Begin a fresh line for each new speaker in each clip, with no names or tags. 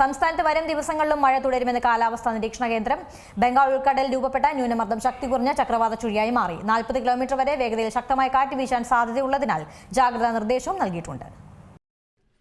സംസ്ഥാനത്ത് വരും ദിവസങ്ങളിലും മഴ തുടരുമെന്ന് കാലാവസ്ഥാ നിരീക്ഷണ കേന്ദ്രം. ബംഗാൾ ഉൾക്കടലിൽ രൂപപ്പെട്ട ന്യൂനമർദ്ദം ശക്തി കുറഞ്ഞ ചക്രവാത ചുഴിയായി മാറി. 40 കിലോമീറ്റർ വരെ വേഗതയിൽ ശക്തമായ കാറ്റ് വീശാൻ സാധ്യതയുള്ളതിനാൽ ജാഗ്രതാ നിർദ്ദേശവും നൽകിയിട്ടുണ്ട്.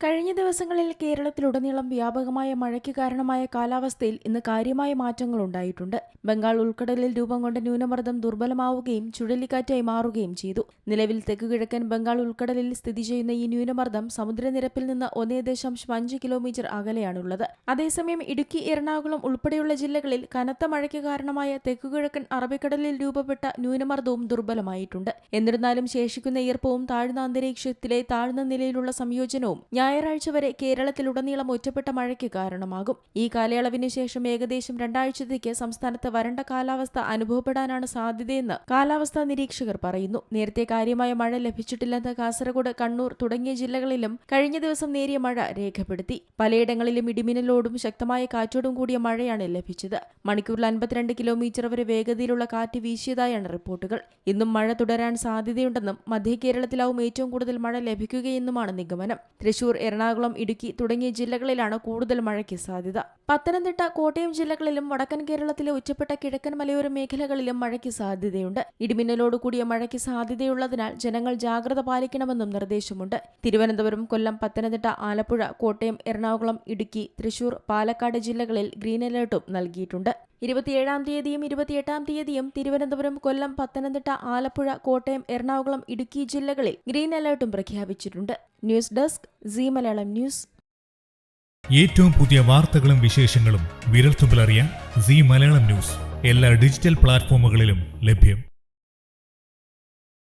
കഴിഞ്ഞ ദിവസങ്ങളിൽ കേരളത്തിലുടനീളം വ്യാപകമായ മഴയ്ക്ക് കാരണമായ കാലാവസ്ഥയിൽ ഇന്ന് കാര്യമായ മാറ്റങ്ങളുണ്ടായിട്ടുണ്ട്. ബംഗാൾ ഉൾക്കടലിൽ രൂപം കൊണ്ട ന്യൂനമർദ്ദം ദുർബലമാവുകയും ചുഴലിക്കാറ്റായി മാറുകയും ചെയ്തു. നിലവിൽ തെക്കുകിഴക്കൻ ബംഗാൾ ഉൾക്കടലിൽ സ്ഥിതി ചെയ്യുന്ന ഈ ന്യൂനമർദ്ദം സമുദ്രനിരപ്പിൽ നിന്ന് 1.5 കിലോമീറ്റർ അകലെയാണുള്ളത്. അതേസമയം ഇടുക്കി, എറണാകുളം ഉൾപ്പെടെയുള്ള ജില്ലകളിൽ കനത്ത മഴയ്ക്ക് കാരണമായ തെക്കുകിഴക്കൻ അറബിക്കടലിൽ രൂപപ്പെട്ട ന്യൂനമർദ്ദവും ദുർബലമായിട്ടുണ്ട്. എന്നിരുന്നാലും ശേഷിക്കുന്ന ഈർപ്പവും താഴ്ന്ന അന്തരീക്ഷത്തിലെ താഴ്ന്ന നിലയിലുള്ള സംയോജനവും ഞായറാഴ്ച വരെ കേരളത്തിലുടനീളം ഒറ്റപ്പെട്ട മഴയ്ക്ക് കാരണമാകും. ഈ കാലയളവിന് ശേഷം ഏകദേശം 2 ആഴ്ചത്തേക്ക് സംസ്ഥാനത്ത് വരണ്ട കാലാവസ്ഥ അനുഭവപ്പെടാനാണ് സാധ്യതയെന്ന് കാലാവസ്ഥാ നിരീക്ഷകർ പറയുന്നു. നേരത്തെ കാര്യമായ മഴ ലഭിച്ചിട്ടില്ലെന്ന് കാസർഗോഡ്, കണ്ണൂർ തുടങ്ങിയ ജില്ലകളിലും കഴിഞ്ഞ ദിവസം നേരിയ മഴ രേഖപ്പെടുത്തി. പലയിടങ്ങളിലും ഇടിമിന്നലോടും ശക്തമായ കാറ്റോടും കൂടിയ മഴയാണ് ലഭിച്ചത്. മണിക്കൂറിൽ 52 കിലോമീറ്റർ വരെ വേഗതയിലുള്ള കാറ്റ് വീശിയതായാണ് റിപ്പോർട്ടുകൾ. ഇന്നും മഴ തുടരാൻ സാധ്യതയുണ്ടെന്നും മധ്യ കേരളത്തിലാവും ഏറ്റവും കൂടുതൽ മഴ ലഭിക്കുകയെന്നുമാണ് നിഗമനം. തൃശൂർ, എറണാകുളം, ഇടുക്കി തുടങ്ങിയ ജില്ലകളിലാണ് കൂടുതൽ മഴയ്ക്ക് സാധ്യത. പത്തനംതിട്ട, കോട്ടയം ജില്ലകളിലും വടക്കൻ കേരളത്തിലെ ഒറ്റപ്പെട്ട കിഴക്കൻ മലയോര മേഖലകളിലും മഴയ്ക്ക് സാധ്യതയുണ്ട്. ഇടിമിന്നലോട് കൂടിയ മഴയ്ക്ക് സാധ്യതയുള്ളതിനാൽ ജനങ്ങൾ ജാഗ്രത പാലിക്കണമെന്നും നിർദ്ദേശമുണ്ട്. തിരുവനന്തപുരം, കൊല്ലം, പത്തനംതിട്ട, ആലപ്പുഴ, കോട്ടയം, എറണാകുളം, ഇടുക്കി, തൃശൂർ, പാലക്കാട് ജില്ലകളിൽ ഗ്രീൻ അലർട്ടും നൽകിയിട്ടുണ്ട്. 27-ാം തീയതിയും 28-ാം തീയതിയും തിരുവനന്തപുരം, കൊല്ലം, പത്തനംതിട്ട, ആലപ്പുഴ, കോട്ടയം, എറണാകുളം, ഇടുക്കി ജില്ലകളിൽ ഗ്രീൻ അലർട്ടും പ്രഖ്യാപിച്ചിട്ടുണ്ട്. News desk, Zee Malayalam news.
ഏറ്റവും പുതിയ വാർത്തകളും വിശേഷങ്ങളും വിരൽത്തുമ്പിലറിയാൻ സീ മലയാളം ന്യൂസ് എല്ലാ ഡിജിറ്റൽ പ്ലാറ്റ്ഫോമുകളിലും ലഭ്യം.